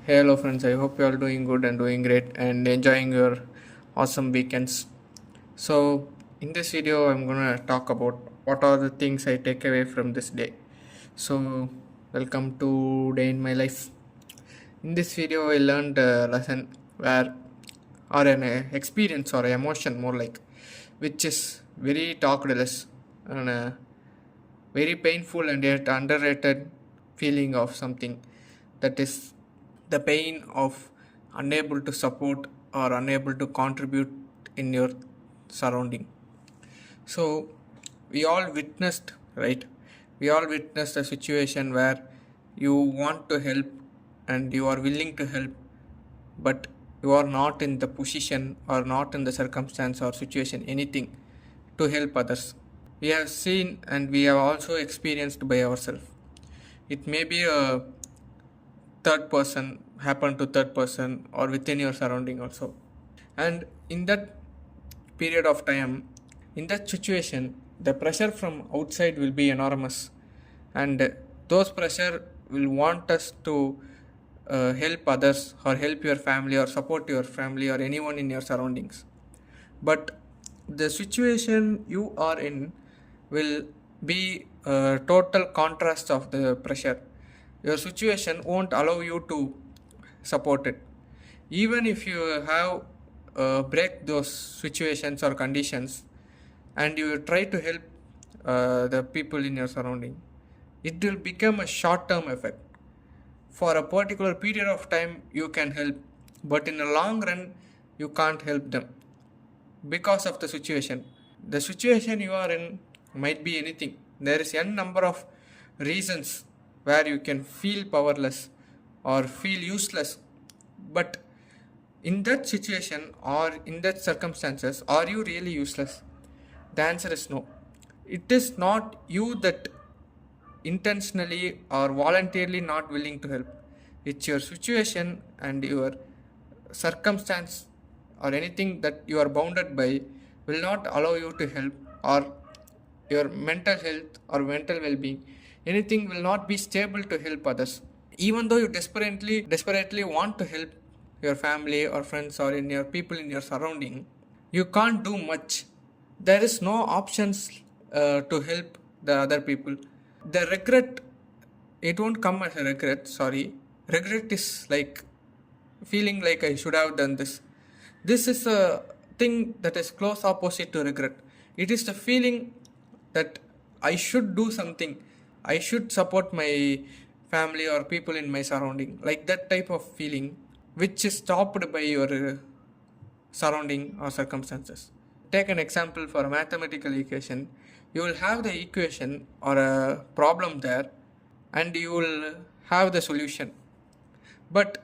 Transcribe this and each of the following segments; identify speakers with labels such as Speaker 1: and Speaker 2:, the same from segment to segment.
Speaker 1: Hello, friends. I hope you are doing good and doing great and enjoying your awesome weekends. So, in this video, I'm gonna talk about what are the things I take away from this day. So, welcome to Day in My Life. In this video, I learned a lesson where, or an experience or an emotion more like, which is very talked less and a very painful and yet underrated feeling of something that is the pain of unable to support or unable to contribute in your surrounding. So we all witnessed, right? We all witnessed a situation where you want to help and you are willing to help, but you are not in the position or not in the circumstance or situation anything to help others. We have seen and we have also experienced by ourselves. It may be a third person, happen to third person or within your surrounding also. And in that period of time, in that situation, the pressure from outside will be enormous, and those pressure will want us to help others or help your family or support your family or anyone in your surroundings. But the situation you are in will be a total contrast of the pressure. Your situation won't allow you to support it. Even if you have break those situations or conditions and you try to help the people in your surrounding, it will become a short term effect. For a particular period of time you can help, but in the long run you can't help them because of the situation. The situation you are in might be anything. There is n number of reasons where you can feel powerless or feel useless. But in that situation or in that circumstances, are you really useless? The answer is no. It is not you that intentionally or voluntarily not willing to help. It's your situation and your circumstance or anything that you are bounded by will not allow you to help, or your mental health or mental well-being, anything will not be stable to help others. Even though you desperately want to help your family or friends or in your people in your surrounding, you can't do much. There is no options to help the other people. The regret, it won't come as a regret, sorry. Regret is like feeling like I should have done this. This is a thing that is close opposite to regret. It is the feeling that I should do something. I should support my family or people in my surrounding. Like that type of feeling which is stopped by your surrounding or circumstances. Take an example for a mathematical equation. You will have the equation or a problem there and you will have the solution. But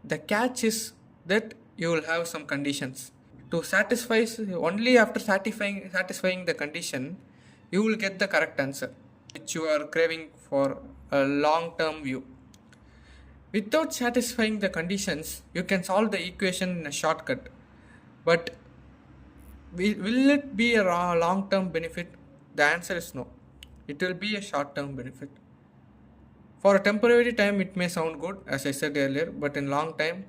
Speaker 1: the catch is that you will have some conditions. To satisfy, only after satisfying the condition, you will get the correct answer, which you are craving for a long term view. Without satisfying the conditions, you can solve the equation in a shortcut. But will it be a long term benefit? The answer is no. It will be a short term benefit. For a temporary time, it may sound good, as I said earlier, but in long time,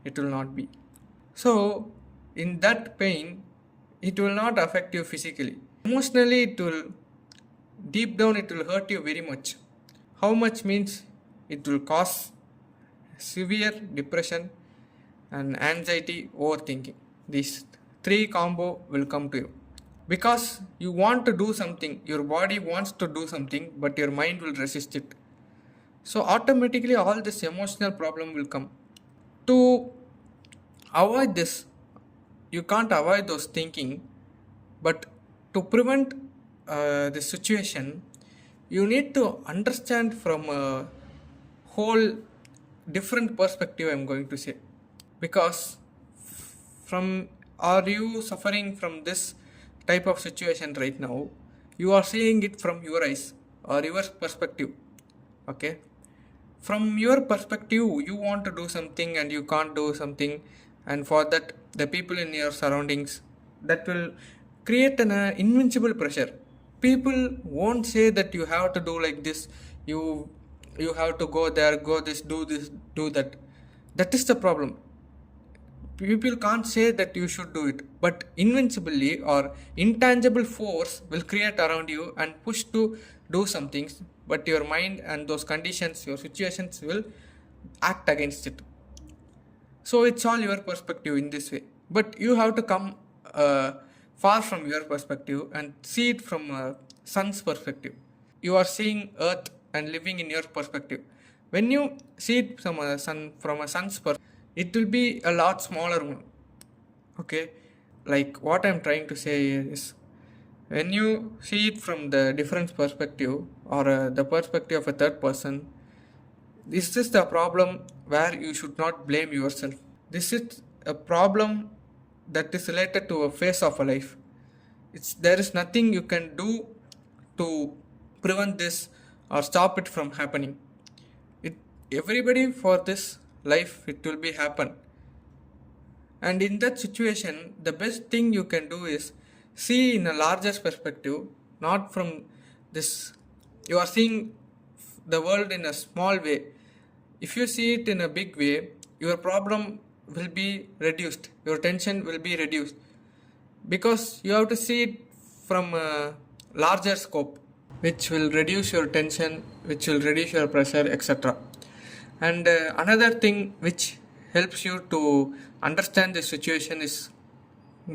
Speaker 1: it will not be. So, in that pain, it will not affect you physically. Emotionally, deep down, it will hurt you very much. How much means it will cause severe depression and anxiety, overthinking. These three combo will come to you. Because you want to do something, your body wants to do something, but your mind will resist it. So automatically all this emotional problem will come. To avoid this, you can't avoid those thinking, but to prevent this situation, you need to understand from a whole different perspective, I'm going to say. Because from, are you suffering from this type of situation right now? You are seeing it from your eyes or your perspective. Okay, from your perspective you want to do something and you can't do something, and for that the people in your surroundings, that will create an invincible pressure. People won't say that you have to do like this, you have to go there, go this, do that. That is the problem. People can't say that you should do it, but invincibly or intangible force will create around you and push to do some things, but your mind and those conditions, your situations will act against it. So it's all your perspective in this way, but you have to come far from your perspective and see it from a sun's perspective. You are seeing earth and living in your perspective. When you see it from a sun's perspective, it will be a lot smaller one. Okay, like what I'm trying to say is, when you see it from the different perspective, or the perspective of a third person, this is the problem where you should not blame yourself. This is a problem that is related to a phase of a life. There is nothing you can do to prevent this or stop it from happening. It Everybody for this life it will be happen. And in that situation, the best thing you can do is see in a larger perspective, not from this. You are seeing the world in a small way. If you see it in a big way, your problem will be reduced, your tension will be reduced, because you have to see it from a larger scope, which will reduce your tension, which will reduce your pressure, etc. And another thing which helps you to understand the situation is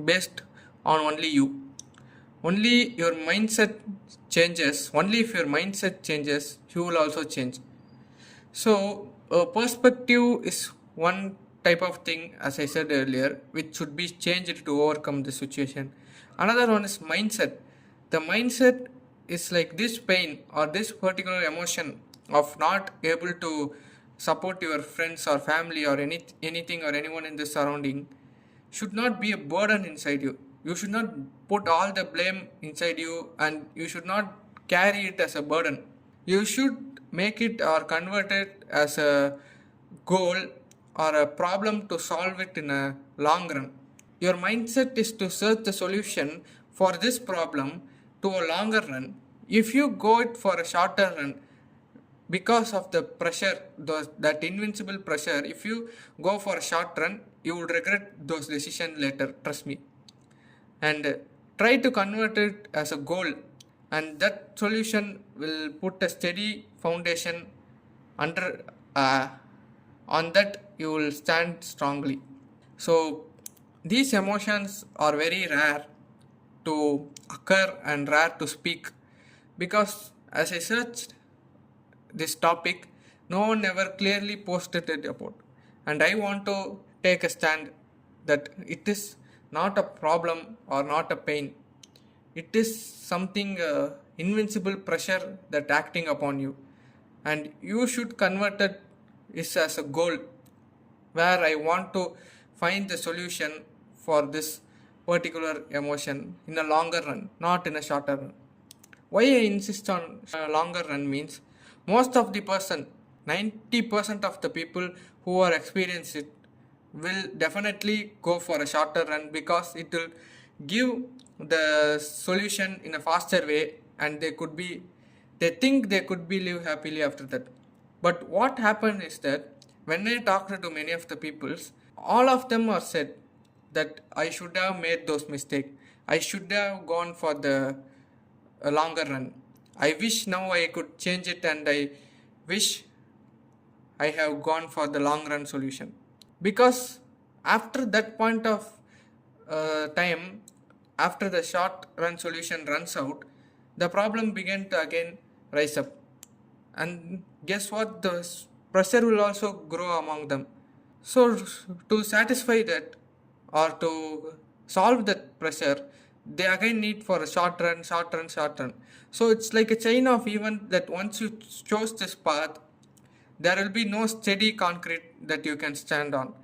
Speaker 1: based on only you. Only your mindset changes. Only if your mindset changes, you will also change. So, perspective is one type of thing, as I said earlier, which should be changed to overcome the situation. Another one is mindset. The mindset is like this pain or this particular emotion of not able to support your friends or family or anything or anyone in the surrounding should not be a burden inside you. You should not put all the blame inside you, and you should not carry it as a burden. You should make it or convert it as a goal or a problem to solve it in a long run. Your mindset is to search the solution for this problem to a longer run. If you go it for a shorter run, because of the pressure, that invincible pressure, if you go for a short run, you will regret those decisions later, trust me. And try to convert it as a goal, and that solution will put a steady foundation under on that you will stand strongly. So these emotions are very rare to occur and rare to speak, because as I searched this topic, no one ever clearly posted it about. And I want to take a stand that it is not a problem or not a pain. It is something invincible pressure that acting upon you. And you should convert it is as a goal, where I want to find the solution for this particular emotion in a longer run, not in a shorter run. Why I insist on a longer run means, most of the person, 90% of the people who are experienced it will definitely go for a shorter run, because it will give the solution in a faster way, and they think they could be live happily after that. But what happened is that when I talked to many of the peoples, all of them are said that I should have made those mistakes. I should have gone for the longer run. I wish now I could change it, and I wish I have gone for the long run solution. Because after that point of time, after the short run solution runs out, the problem began to again rise up. And guess what? The pressure will also grow among them. So, to satisfy that or to solve that pressure, they again need for a short run, short run, short run. So it's like a chain of event that once you chose this path, there will be no steady concrete that you can stand on.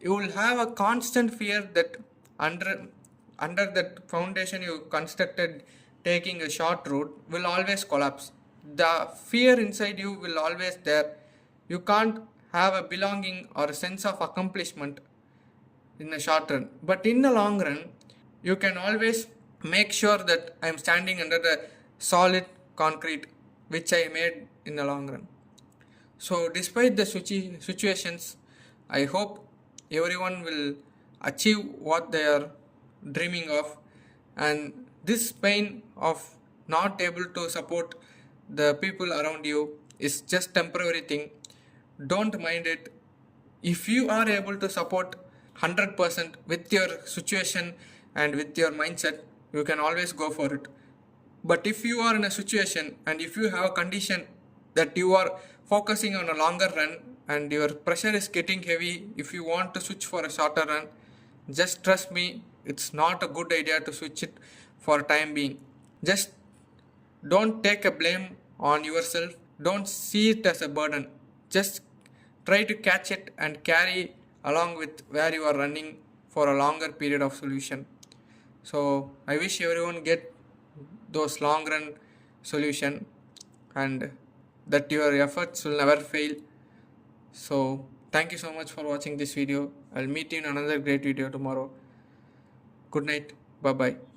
Speaker 1: You will have a constant fear that under that foundation you constructed, taking a short route will always collapse. The fear inside you will always there. You can't have a belonging or a sense of accomplishment in the short run. But in the long run, you can always make sure that I am standing under the solid concrete which I made in the long run. So despite the situations I hope everyone will achieve what they are dreaming of, and this pain of not able to support the people around you is just temporary thing. Don't mind it. If you are able to support 100% with your situation and with your mindset, you can always go for it. But if you are in a situation and if you have a condition that you are focusing on a longer run and your pressure is getting heavy, if you want to switch for a shorter run, just trust me, it's not a good idea to switch it for time being. Just don't take a blame on yourself. Don't see it as a burden. Just try to catch it and carry along with where you are running for a longer period of solution. So I wish everyone get those long run solution, and that your efforts will never fail. So thank you so much for watching this video. I'll meet you in another great video tomorrow. Good night. Bye bye.